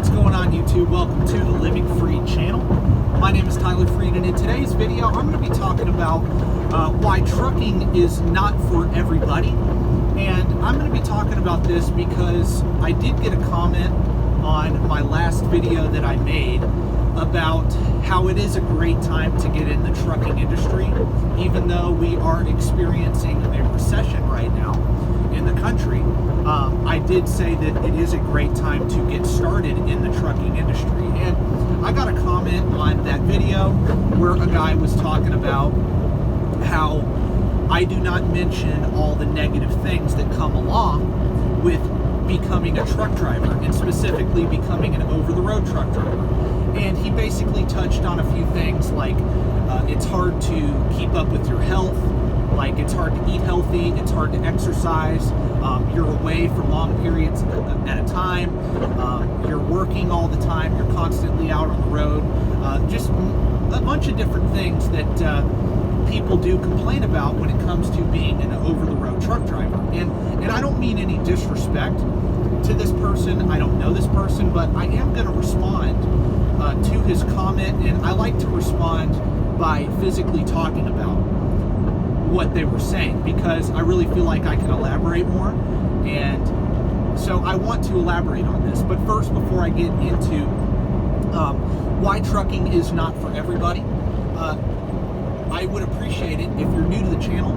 What's going on, YouTube? Welcome to the Living Free channel. My name is Tyler Freed, and in today's video I'm going to be talking about why trucking is not for everybody. And I'm going to be talking about this because I did get a comment on my last video that I made about how it is a great time to get in the trucking industry, even though we are experiencing a recession right now in the country. I did say that it is a great time to get started in the trucking industry. And I got a comment on that video where a guy was talking about how I do not mention all the negative things that come along with becoming a truck driver, and specifically becoming an over-the-road truck driver. And he basically touched on a few things like it's hard to keep up with your health, like it's hard to eat healthy, it's hard to exercise, you're away for long periods at a time, you're working all the time, you're constantly out on the road, just a bunch of different things that people do complain about when it comes to being an over-the-road truck driver. And I don't mean any disrespect to this person, I don't know this person, but I am going to respond to his comment, and I like to respond by physically talking about what they were saying, because I really feel like I can elaborate more, and so I want to elaborate on this. But first, before I get into why trucking is not for everybody, I would appreciate it if you're new to the channel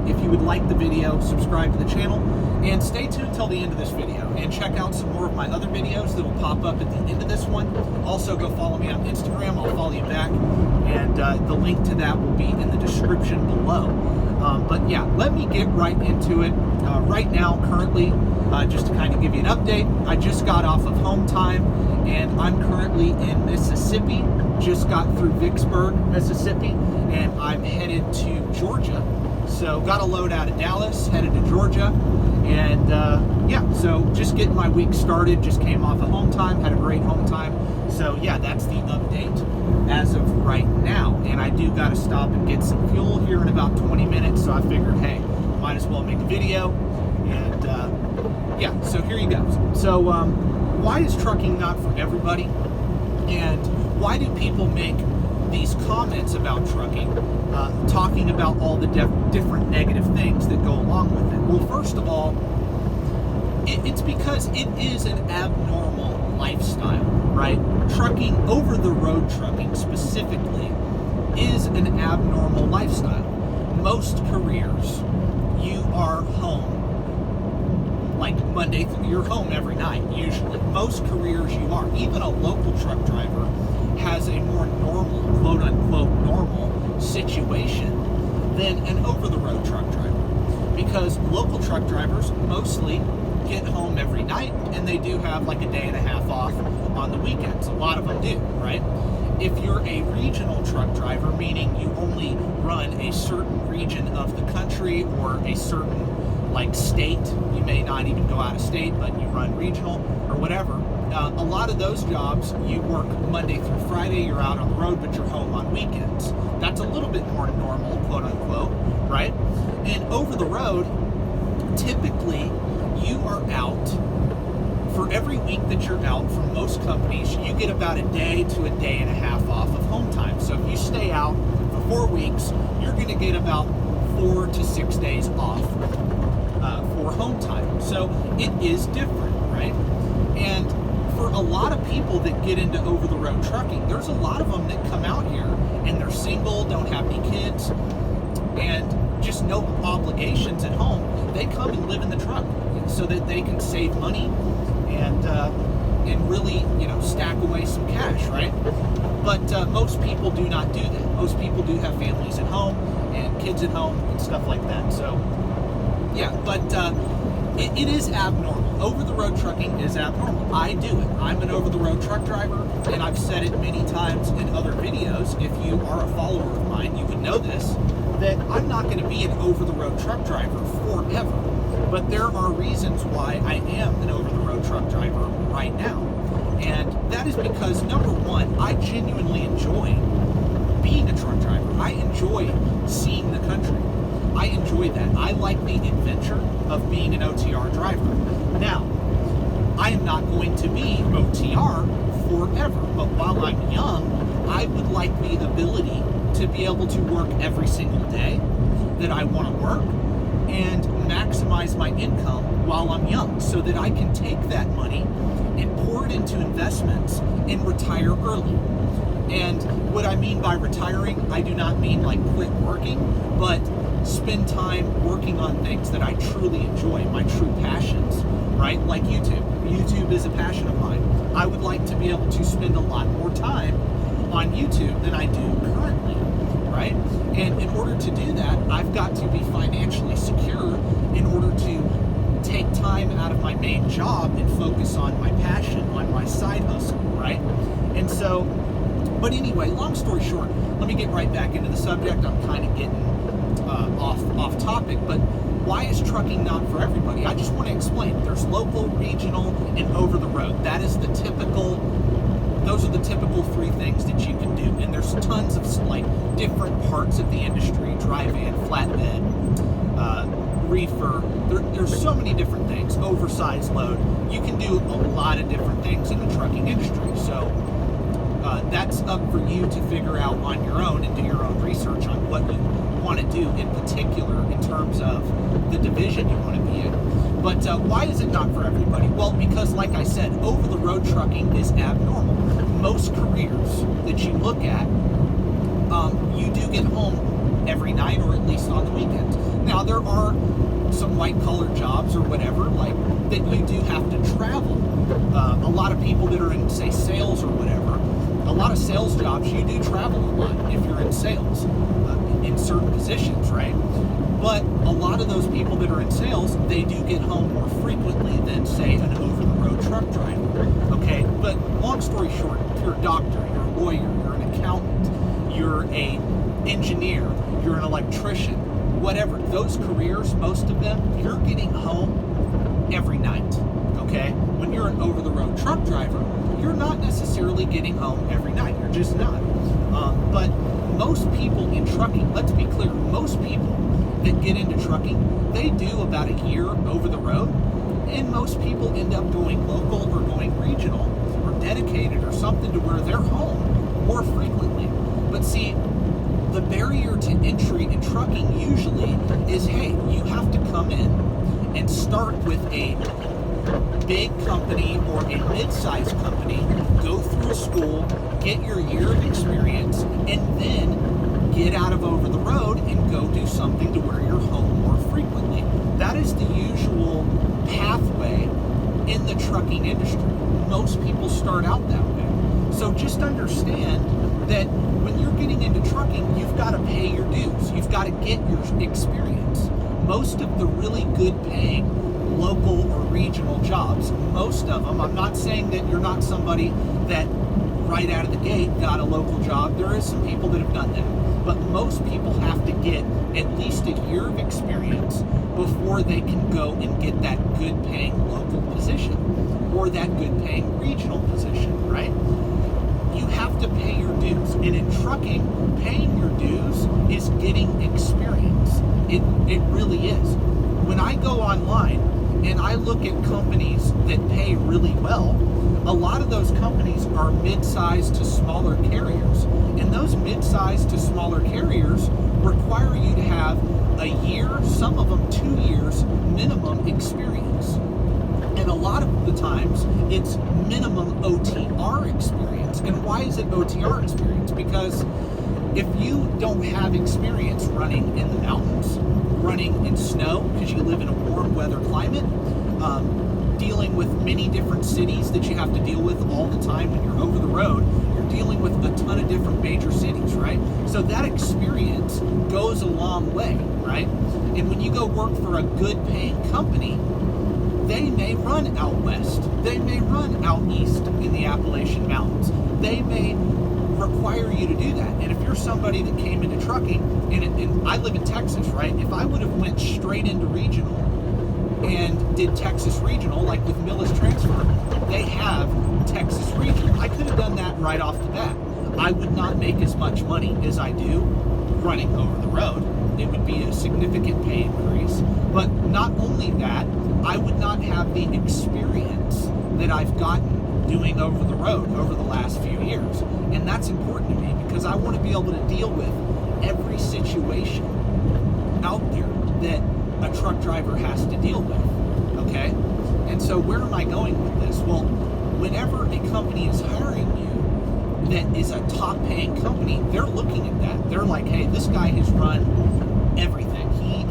if you would like the video, subscribe to the channel, and stay tuned till the end of this video, and check out some more of my other videos that will pop up at the end of this one. Also, go follow me on Instagram, I'll follow you back, and the link to that will be in the description below. But yeah, let me get right into it. Right now, currently, just to kind of give you an update, I just got off of home time, and I'm currently in Mississippi. Just got through Vicksburg, Mississippi, and I'm headed to Georgia. So got a load out of Dallas, headed to Georgia, and yeah, so just getting my week started. Just came off of home time, had a great home time. So yeah, that's the update as of right now. And I do got to stop and get some fuel here in about 20 minutes, so I figured, hey, might as well make a video. And yeah, so here you go. So why is trucking not for everybody? And why do people make these comments about trucking, talking about all the different negative things that go along with it? Well, first of all, it's because it is an abnormal lifestyle, right? Trucking, over-the-road trucking specifically, is an abnormal lifestyle. Most careers, you are home like Monday through, you're home every night usually. Most careers you are. Even a local truck driver has a more normal, quote unquote normal situation than an over-the-road truck driver, because local truck drivers mostly get home every night, and they do have like a day and a half off on the weekends. A lot of them do, right? If you're a regional truck driver, meaning you only run a certain region of the country or a certain like state, you may not even go out of state, but you run regional or whatever. A lot of those jobs, you work Monday through Friday, you're out on the road, but you're home on weekends. That's a little bit more normal, quote unquote, right? And over the road, typically you are out, for every week that you're out, from most companies, you get about a day to a day and a half off of home time. So if you stay out for 4 weeks, you're going to get about 4 to 6 days off for home time. So it is different, right? And for a lot of people that get into over-the-road trucking, there's a lot of them that come out here and they're single, don't have any kids, and just no obligations at home. They come and live in the truck so that they can save money and really, you know, stack away some cash, right? But most people do not do that. Most people do have families at home and kids at home and stuff like that. So yeah, but it is abnormal. Over-the-road trucking is abnormal. I do it. I'm an over-the-road truck driver, and I've said it many times in other videos. If you are a follower of mine, you would know this, that I'm not going to be an over-the-road truck driver forever. But there are reasons why I am an over-the-road truck driver right now. And that is because, number one, I genuinely enjoy being a truck driver. I enjoy seeing the country. I enjoy that. I like the adventure of being an OTR driver. Now, I am not going to be OTR whatever. But while I'm young, I would like the ability to be able to work every single day that I want to work and maximize my income while I'm young, so that I can take that money and pour it into investments and retire early. And what I mean by retiring, I do not mean like quit working, but spend time working on things that I truly enjoy, my true passions, right? Like YouTube. YouTube is a passion of mine. I would like to be able to spend a lot more time on YouTube than I do currently, right? And in order to do that, I've got to be financially secure in order to take time out of my main job and focus on my passion, on my side hustle, right? And so, but anyway, long story short, let me get right back into the subject. I'm kind of getting off topic, but why is trucking not for everybody? I just want to explain. There's local, regional, and over the road. Those are the typical three things that you can do. And there's tons of like different parts of the industry: dry van, flatbed, reefer. There's so many different things. Oversized load. You can do a lot of different things in the trucking industry. So that's up for you to figure out on your own and do your own research on what you want to do in particular in terms of the division you want to be in. But why is it not for everybody? Well, because like I said, over-the-road trucking is abnormal. Most careers that you look at, you do get home every night or at least on the weekends. Now, there are some white-collar jobs or whatever, like that you do have to travel. A lot of people that are in, say, sales or whatever, a lot of sales jobs, you do travel a lot if you're in sales, in certain positions, right? But a lot of those people that are in sales, they do get home more frequently than, say, an over-the-road truck driver, okay? But long story short, if you're a doctor, you're a lawyer, you're an accountant, you're an engineer, you're an electrician, whatever, those careers, most of them, you're getting home every night, okay? When you're an over-the-road truck driver, you're not necessarily getting home every night. You're just not. But most people in trucking, let's be clear, most people that get into trucking, they do about a year over the road, and most people end up going local or going regional or dedicated or something to where they're home more frequently. But see, the barrier to entry in trucking usually is, hey, you have to come in and start with a big company or a mid-sized company, go through school, get your year of experience, and then get out of over the road and go do something to where you're home more frequently. That is the usual pathway in the trucking industry. Most people start out that way. So just understand that when you're getting into trucking, you've got to pay your dues. You've got to get your experience. Most of the really good paying local or regional jobs, most of them, I'm not saying that you're not somebody that right out of the gate got a local job. There is some people that have done that. But most people have to get at least a year of experience before they can go and get that good paying local position or that good paying regional position, right? You have to pay your dues. And in trucking, paying your dues is getting experience. It really is. When I go online and I look at companies that pay really well, a lot of those companies are mid-sized to smaller carriers. And those mid-sized to smaller carriers require you to have a year, some of them 2 years, minimum experience. And a lot of the times, it's minimum OTR experience. And why is it OTR experience? Because if you don't have experience running in the mountains, running in snow, because you live in a warm weather climate, dealing with many different cities that you have to deal with all the time when you're over the road, you're dealing with a ton of different major cities, right? So that experience goes a long way, right? And when you go work for a good paying company, they may run out west. They may run out east in the Appalachian Mountains. They may require you to do that. And if you're somebody that came into trucking, and I live in Texas, right? If I would have went straight into regional and did Texas regional, like with Millis Transfer, they have Texas regional. I could have done that right off the bat. I would not make as much money as I do running over the road. It would be a significant pay increase. But not only that, I would not have the experience that I've gotten doing over the road over the last few years. And that's important to me because I want to be able to deal with every situation out there that a truck driver has to deal with, okay? And so where am I going with this? Well, whenever a company is hiring you that is a top paying company, they're looking at that. They're like, hey, this guy has run everything.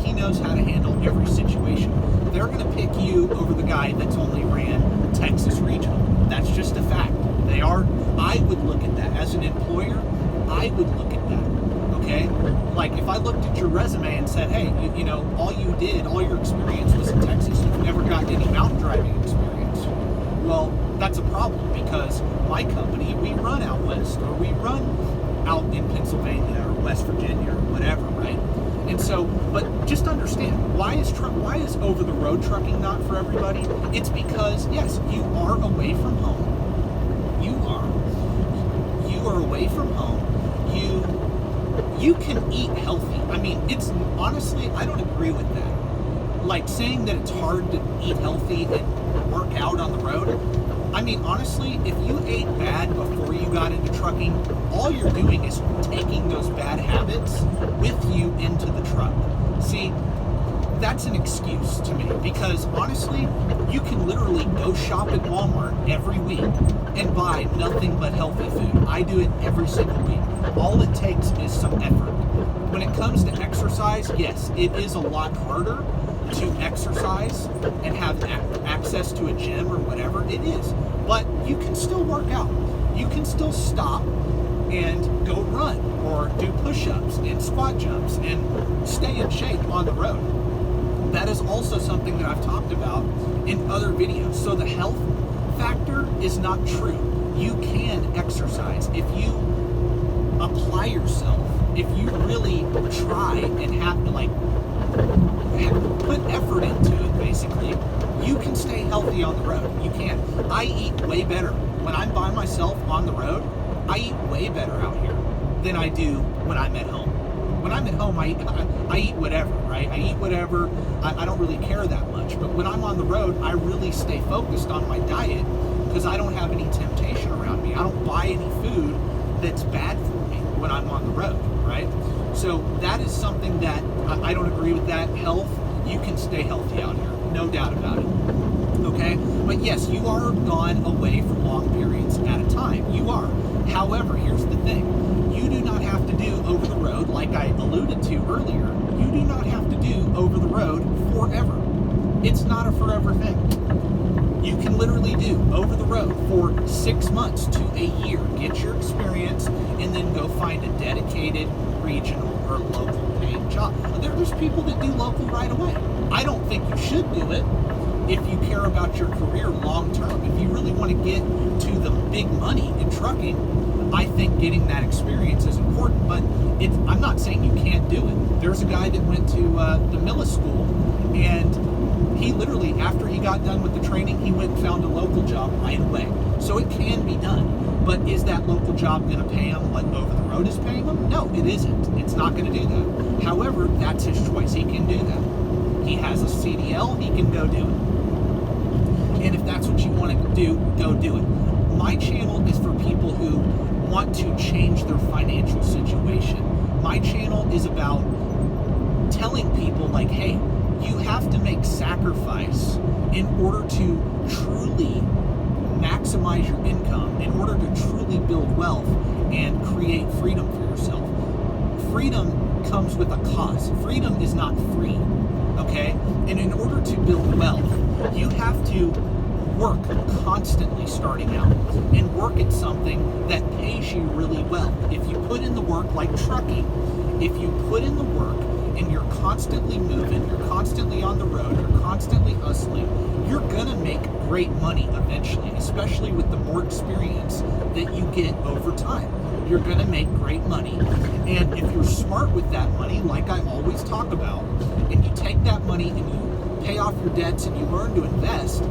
He knows how to handle every situation. They're going to pick you over the guy that's only ran Texas Regional. That's just a fact. They are. I would look at that as an employer. I would look at that. Okay, like if I looked at your resume and said, hey, you know, all your experience was in Texas. You've never gotten any mountain driving experience. Well, that's a problem because my company, we run out west, or we run out in Pennsylvania or West Virginia or whatever, right? And so, but just understand, why is over-the-road trucking not for everybody? It's because, yes, you are away from home. You are away from home. You can eat healthy. I mean, it's honestly, I don't agree with that. Like saying that it's hard to eat healthy and work out on the road. I mean, honestly, if you ate bad before you got into trucking, all you're doing is taking those bad habits with you into the truck. See, that's an excuse to me because honestly, you can literally go shop at Walmart every week and buy nothing but healthy food. I do it every single week. All it takes is some effort. When it comes to exercise, yes, it is a lot harder to exercise and have access to a gym or whatever. It is, but you can still work out. You can still stop and go run or do push-ups and squat jumps and stay in shape on the road. That is also something that I've talked about in other videos. So the health factor is not true. You can exercise if you apply yourself, if you really try and have put effort into it. Basically, you can stay healthy on the road. You can. I eat way better when I'm by myself on the road. I eat way better out here than I do when I'm at home. When I'm at home, I eat whatever, right? I eat whatever. I don't really care that much. But when I'm on the road, I really stay focused on my diet because I don't have any temptation around me. I don't buy any food that's bad for me when I'm on the road, right? So that is something that I don't agree with that. Health, you can stay healthy out here, no doubt about it, okay? But yes, you are gone away for long periods at a time. You are. However, here's the thing. You do not have to do over the road, like I alluded to earlier, you do not have to do over the road forever. It's not a forever thing. You can literally do over the road for 6 months to a year, get your experience, and then go find a dedicated regional or local paying job. There's people that do local right away. I don't think you should do it if you care about your career long term. If you really want to get to the big money in trucking, I think getting that experience is important, but I'm not saying you can't do it. There's a guy that went to the Millis School, and he literally, after he got done with the training, he went and found a local job right away. So it can be done. But is that local job going to pay him what over the road is paying him? No, it isn't. It's not going to do that. However, that's his choice. He can do that. He has a CDL. He can go do it. And if that's what you want to do, go do it. My channel is for people who want to change their financial situation. My channel is about telling people like, hey, you have to make sacrifice in order to truly maximize your income, in order to truly build wealth and create freedom for yourself. Freedom comes with a cost. Freedom is not free, okay? And in order to build wealth, you have to work constantly starting out and work at something that pays you really well. If you put in the work, like trucking, if you put in the work and you're constantly moving, you're constantly on the road, you're constantly hustling, you're gonna make great money eventually, especially with the more experience that you get over time. You're gonna make great money. And if you're smart with that money, like I always talk about, and you take that money and you pay off your debts and you learn to invest,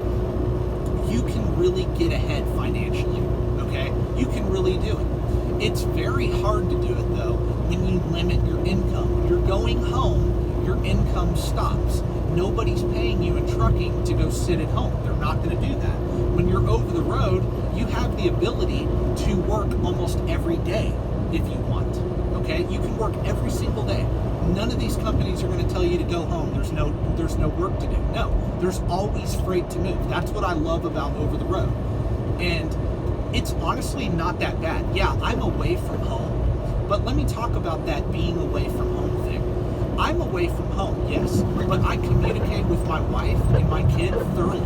you can really get ahead financially, okay? You can really do it. It's very hard to do it though when you limit your income. When you're going home, your income stops. nobody's paying you in trucking to go sit at home. They're not going to do that. When you're over the road, you have the ability to work almost every day if you want. Okay, you can work every single day. None of these companies are going to tell you to go home. There's no work to do. No, there's always freight to move. That's what I love about over the road. And it's honestly not that bad. Yeah, I'm away from home, but let me talk about that being away from home thing. I'm away from home, yes, but I communicate with my wife and my kid thoroughly.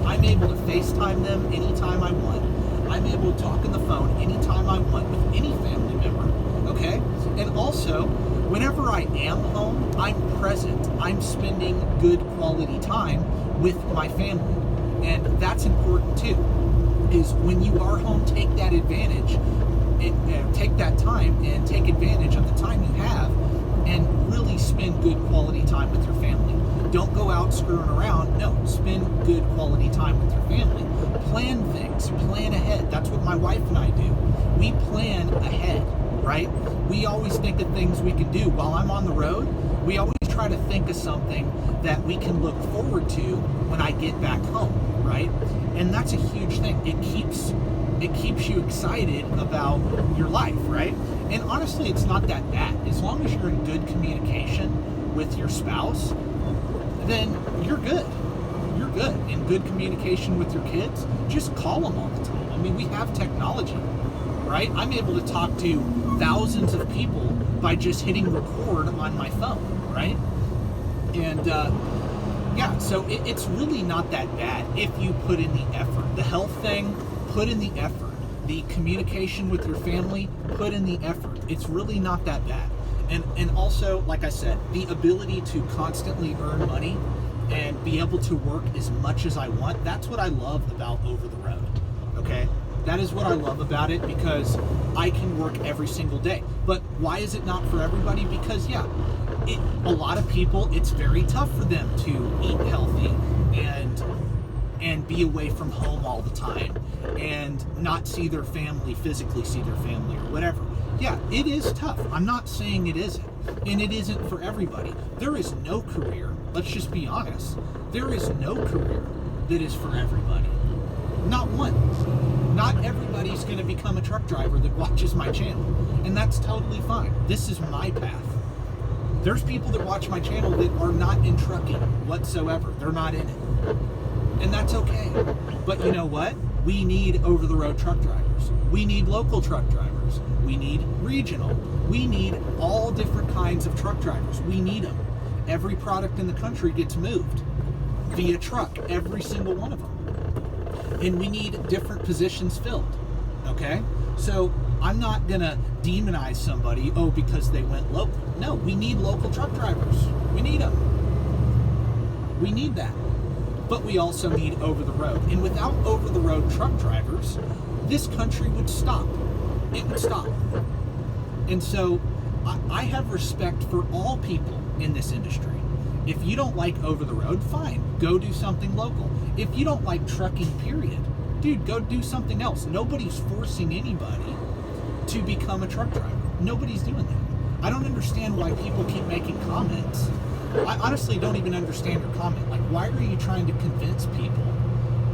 I'm able to FaceTime them anytime I want. I'm able to talk on the phone anytime I want with any family member, okay? And also, whenever I am home, I'm present. I'm spending good quality time with my family. And that's important too, is when you are home, take that advantage, take that time and take advantage of the time you have and really spend good quality time with your family. Don't go out screwing around. No, spend good quality time with your family. Plan things, plan ahead. That's what my wife and I do. We plan ahead, right? We always think of things we can do. While I'm on the road, we always try to think of something that we can look forward to when I get back home, right? And that's a huge thing. It keeps you excited about your life, right? And honestly, it's not that bad. As long as you're in good communication with your spouse, then you're good. You're good. In good communication with your kids, just call them all the time. I mean, we have technology, right? I'm able to talk to thousands of people by just hitting record on my phone, right? And yeah, so it's really not that bad if you put in the effort. The health thing, put in the effort. The communication with your family, put in the effort. It's really not that bad. And also, like I said, the ability to constantly earn money and be able to work as much as I want, that's what I love about over the road, okay? That is what I love about it, because I can work every single day. But why is it not for everybody? Because, yeah, a lot of people, it's very tough for them to eat healthy and be away from home all the time and not see their family, physically see their family or whatever. Yeah, it is tough. I'm not saying it isn't. And it isn't for everybody. There is no career, let's just be honest, there is no career that is for everybody. Not one. Not everybody's going to become a truck driver that watches my channel. And that's totally fine. This is my path. There's people that watch my channel that are not in trucking whatsoever. They're not in it. And that's okay. But you know what? We need over-the-road truck drivers. We need local truck drivers. We need regional. We need all different kinds of truck drivers. We need them. Every product in the country gets moved via truck, every single one of them. And we need different positions filled, okay? So I'm not gonna demonize somebody, because they went local. No, we need local truck drivers. We need them. We need that. But we also need over the road. And without over the road truck drivers, this country would stop. It would stop. And so I have respect for all people in this industry. If you don't like over the road, fine, go do something local. If you don't like trucking, period, dude, go do something else. Nobody's forcing anybody to become a truck driver. Nobody's doing that. I don't understand why people keep making comments. I honestly don't even understand your comment. Like, why are you trying to convince people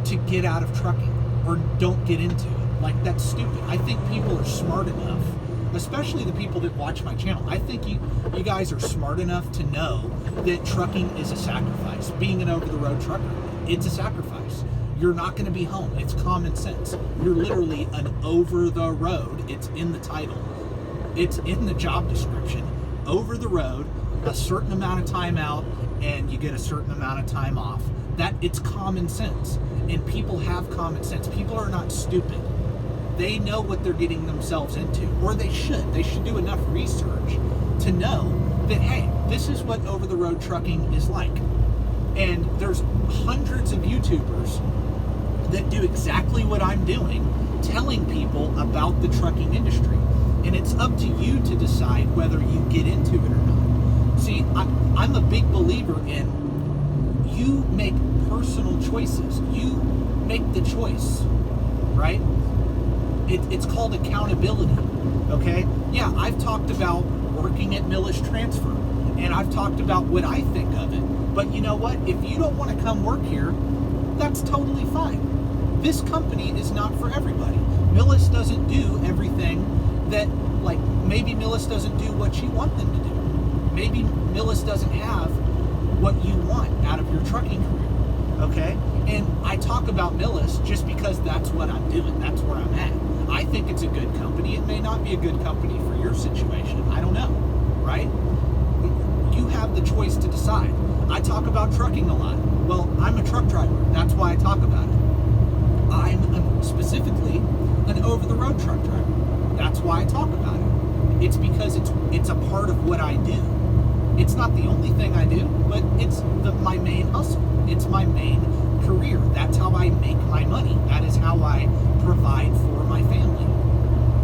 to get out of trucking or don't get into it? Like, that's stupid. I think people are smart enough, especially the people that watch my channel. I think you guys are smart enough to know that trucking is a sacrifice. Being an over-the-road trucker, it's a sacrifice. You're not going to be home. It's common sense. You're literally an over-the-road. It's in the title. It's in the job description. Over the road, a certain amount of time out, and you get a certain amount of time off. That it's common sense. And people have common sense. People are not stupid. They know what they're getting themselves into, or they should. They should do enough research to know that, hey, this is what over-the-road trucking is like. And there's hundreds of YouTubers that do exactly what I'm doing, telling people about the trucking industry. And it's up to you to decide whether you get into it or not. See, I'm a big believer in you make personal choices. You make the choice, right? It's called accountability, okay? Yeah, I've talked about working at Millis Transfer, and I've talked about what I think of it, But you know what? If you don't want to come work here, that's totally fine. This company is not for everybody. Millis doesn't do everything that, like, maybe Millis doesn't do what you want them to do. Maybe Millis doesn't have what you want out of your trucking career, okay? And I talk about Millis just because that's what I'm doing. That's where I'm at. I think it's a good company. It may not be a good company for your situation. I don't know, right? You have the choice to decide. I talk about trucking a lot. Well, I'm a truck driver. That's why I talk about it. I'm specifically an over-the-road truck driver. That's why I talk about it. It's because it's a part of what I do. It's not the only thing I do, but it's my main hustle. It's my main career. That's how I make my money. That is how I provide for my family.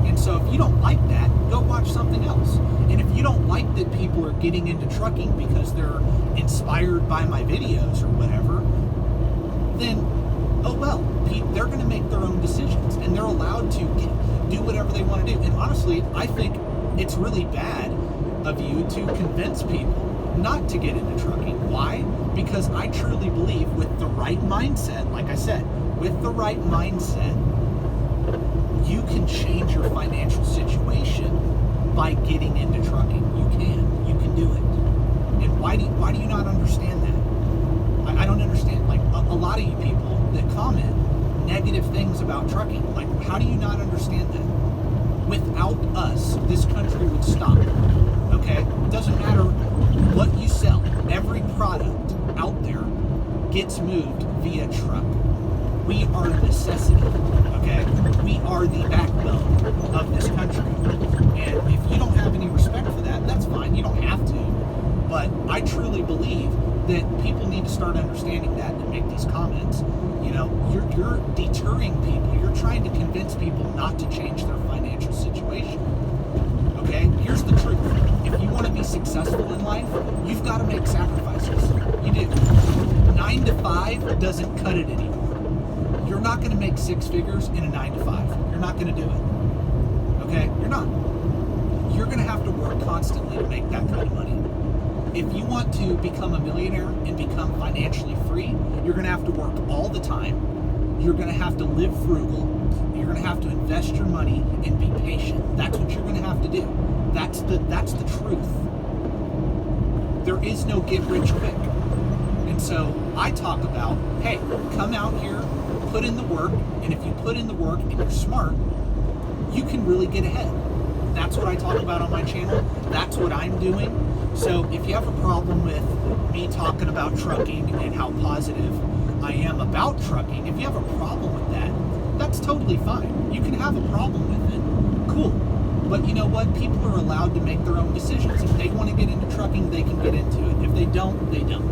And so if you don't like that, go watch something else. And if you don't like that people are getting into trucking because they're inspired by my videos or whatever, then, oh well, they're going to make their own decisions, and they're allowed to do whatever they want to do. And honestly, I think it's really bad of you to convince people not to get into trucking. Why? Because I truly believe with the right mindset, like I said, with the right mindset, you can change your financial situation by getting into trucking. You can do it. And why do you not understand that? I don't understand. Like a lot of you people that comment negative things about trucking, like, how do you not understand that? Without us, this country would stop. Okay? It doesn't matter what you sell. Every product out there gets moved via truck. We are a necessity. Okay? We are the backbone of this country. And if you don't have any respect for that, that's fine. You don't have to. But I truly believe that people need to start understanding that and make these comments. You know, you're deterring people. You're trying to convince people not to change their financial situation. Okay? Here's the truth. If you want to be successful in life, you've got to make sacrifices. You do. 9 to 5 doesn't cut it anymore. You're not going to make 6 figures in a 9 to 5. You're not going to do it. Okay? You're not. You're going to have to work constantly to make that kind of money. If you want to become a millionaire and become financially free, you're going to have to work all the time. You're going to have to live frugal. You're going to have to invest your money and be patient. That's what you're going to have to do. That's the truth. There is no get rich quick. And so I talk about, hey, come out here, put in the work, and if you put in the work and you're smart, you can really get ahead. That's what I talk about on my channel. That's what I'm doing. So if you have a problem with me talking about trucking and how positive I am about trucking, if you have a problem with that, that's totally fine. You can have a problem with it. Cool. But you know what? People are allowed to make their own decisions. If they want to get into trucking, they can get into it. If they don't, they don't.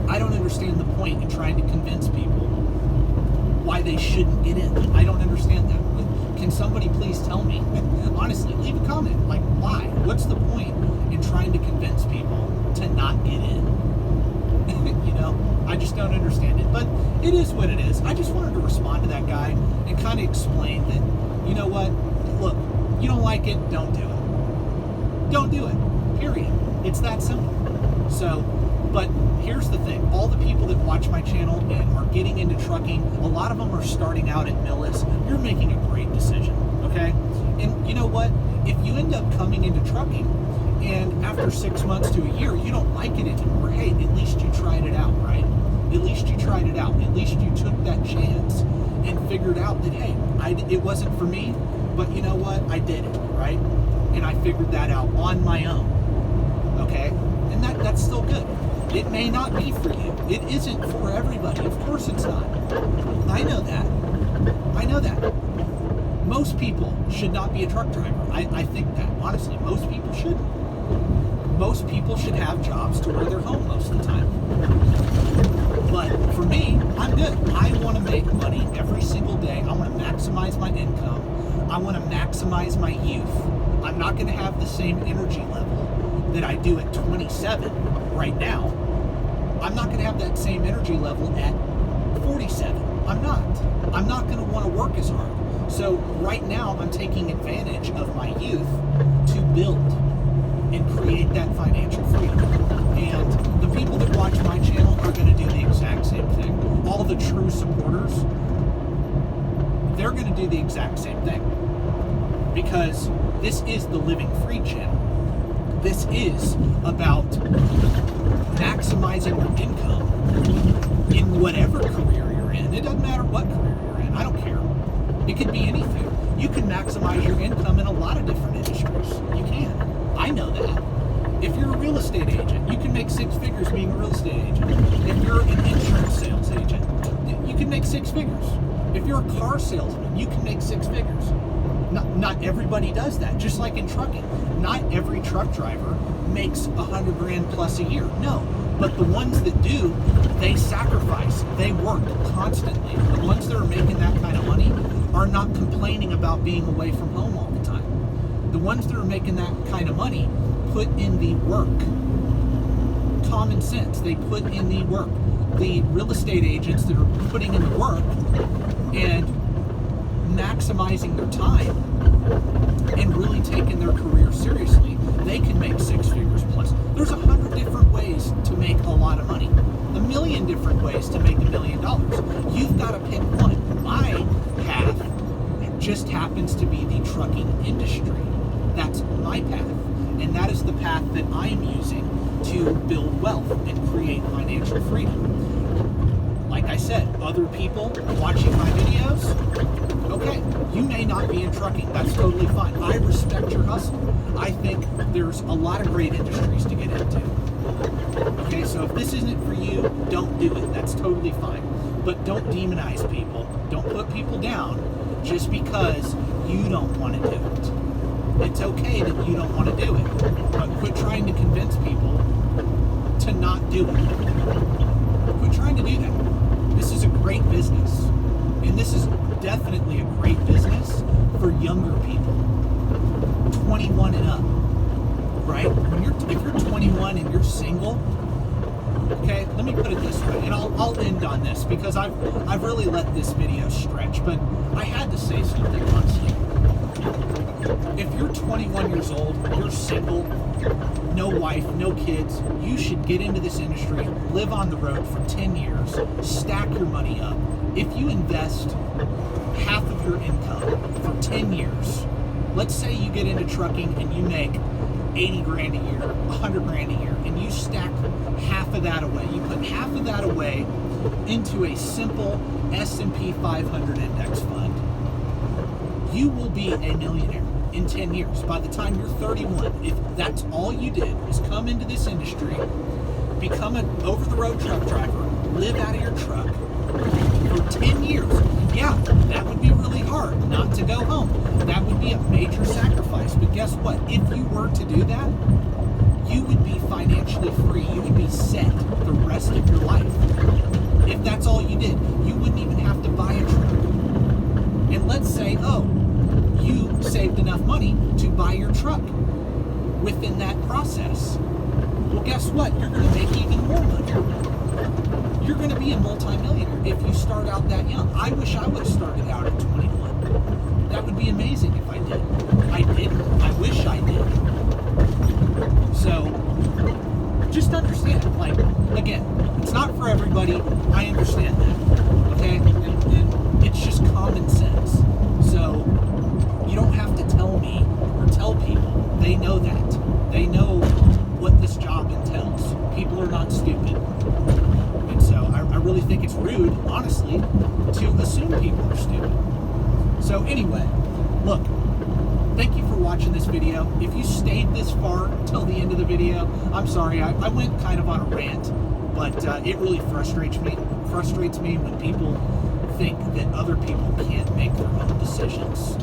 I don't understand the point in trying to convince people why they shouldn't get in. I don't understand that. Can somebody please tell me? Honestly, leave a comment. Like, why? What's the point in trying to convince people to not get in? You know, I just don't understand it. But it is what it is. I just wanted to respond to that guy and kind of explain that, you know what? Look, you don't like it, don't do it. Don't do it. Period. It's that simple. So, but here's the thing. All the people that watch my channel and are getting into trucking, a lot of them are starting out at Millis. You're making a great decision, okay? And you know what? If you end up coming into trucking and after 6 months to a year, you don't like it anymore, hey, at least you tried it out, right? At least you tried it out. At least you took that chance and figured out that, hey, it wasn't for me, but you know what? I did it, right? And I figured that out on my own, okay? And that's still good. It may not be for you. It isn't for everybody. Of course it's not. I know that. I know that. Most people should not be a truck driver. I think that. Honestly, most people shouldn't. Most people should have jobs to where they're home most of the time. But for me, I'm good. I want to make money every single day. I want to maximize my income. I want to maximize my youth. I'm not going to have the same energy level that I do at 27 right now. I'm not going to have that same energy level at 47. I'm not going to want to work as hard. So right now I'm taking advantage of my youth to build and create that financial freedom. And the people that watch my channel are going to do the exact same thing. All the true supporters, they're going to do the exact same thing. Because this is the Living Free channel. This is about maximizing your income in whatever career you're in. It doesn't matter what career you're in. I don't care. It could be anything. You can maximize your income in a lot of different industries. You can. I know that. If you're a real estate agent, you can make 6 figures being a real estate agent. If you're an insurance sales agent, you can make 6 figures. If you're a car salesman, you can make 6 figures. Not everybody does that. Just like in trucking, not every truck driver makes 100 grand plus a year. No, but the ones that do, they sacrifice. They work constantly. The ones that are making that kind of money are not complaining about being away from home all the time. The ones that are making that kind of money put in the work. Common sense. They put in the work. The real estate agents that are putting in the work and maximizing their time and really taking their career seriously, they can make 6 figures plus. There's 100 different ways to make a lot of money. 1,000,000 different ways to make $1 million. You've got to pick one. My path just happens to be the trucking industry. That's my path. And that is the path that I am using to build wealth and create financial freedom. Like I said, other people watching my videos, okay, you may not be in trucking. That's totally fine. I respect your hustle. I think there's a lot of great industries to get into. Okay, so if this isn't for you, don't do it. That's totally fine. But don't demonize people. Don't put people down just because you don't want to do it. It's okay that you don't want to do it. But quit trying to convince people to not do it. Quit trying to do that. This is a great business. And this is definitely a great business for younger people. 21 and up. Right? If you're 21 and you're single, okay, let me put it this way, and I'll end on this because I've really let this video stretch, but I had to say something, honestly. If you're 21 years old, you're single, no wife, no kids, you should get into this industry, live on the road for 10 years, stack your money up. If you invest half of your income for 10 years, let's say you get into trucking and you make 80 grand a year, 100 grand a year, and you stack half of that away. You put half of that away into a simple S&P 500 index fund. You will be a millionaire in 10 years. By the time you're 31, if that's all you did was come into this industry, become an over-the-road truck driver, live out of your truck for 10 years, yeah, that would be really hard not to go home. That would be a major sacrifice. But guess what? If you were to do that, you would be financially free. You would be set the rest of your life. If that's all you did, you wouldn't even have to buy a truck. And let's say, oh, you saved enough money to buy your truck within that process. Well, guess what? You're going to make even more money. You're going to be a multimillionaire if you start out that young. I wish I would have started out at 21. That would be amazing if I did. I didn't. I wish I did. So, just understand, like, again, it's not for everybody. I understand that. Okay? And it's just common sense. So, you don't have to tell me or tell people. They know that. They know what this job entails. People are not stupid. And so I really think it's rude, honestly, to assume people are stupid. So anyway, look, thank you for watching this video. If you stayed this far till the end of the video, I'm sorry, I went kind of on a rant, but it really frustrates me when people think that other people can't make their own decisions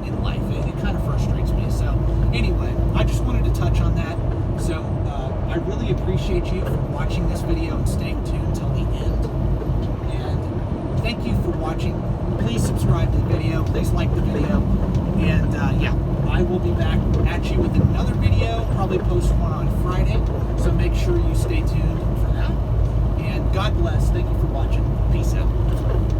in life. It kind of frustrates me. So anyway, I just wanted to touch on that. So I really appreciate you for watching this video and staying tuned till the end. And thank you for watching. Please subscribe to the video. Please like the video. And yeah, I will be back at you with another video. Probably post one on Friday. So make sure you stay tuned for that. And God bless. Thank you for watching. Peace out.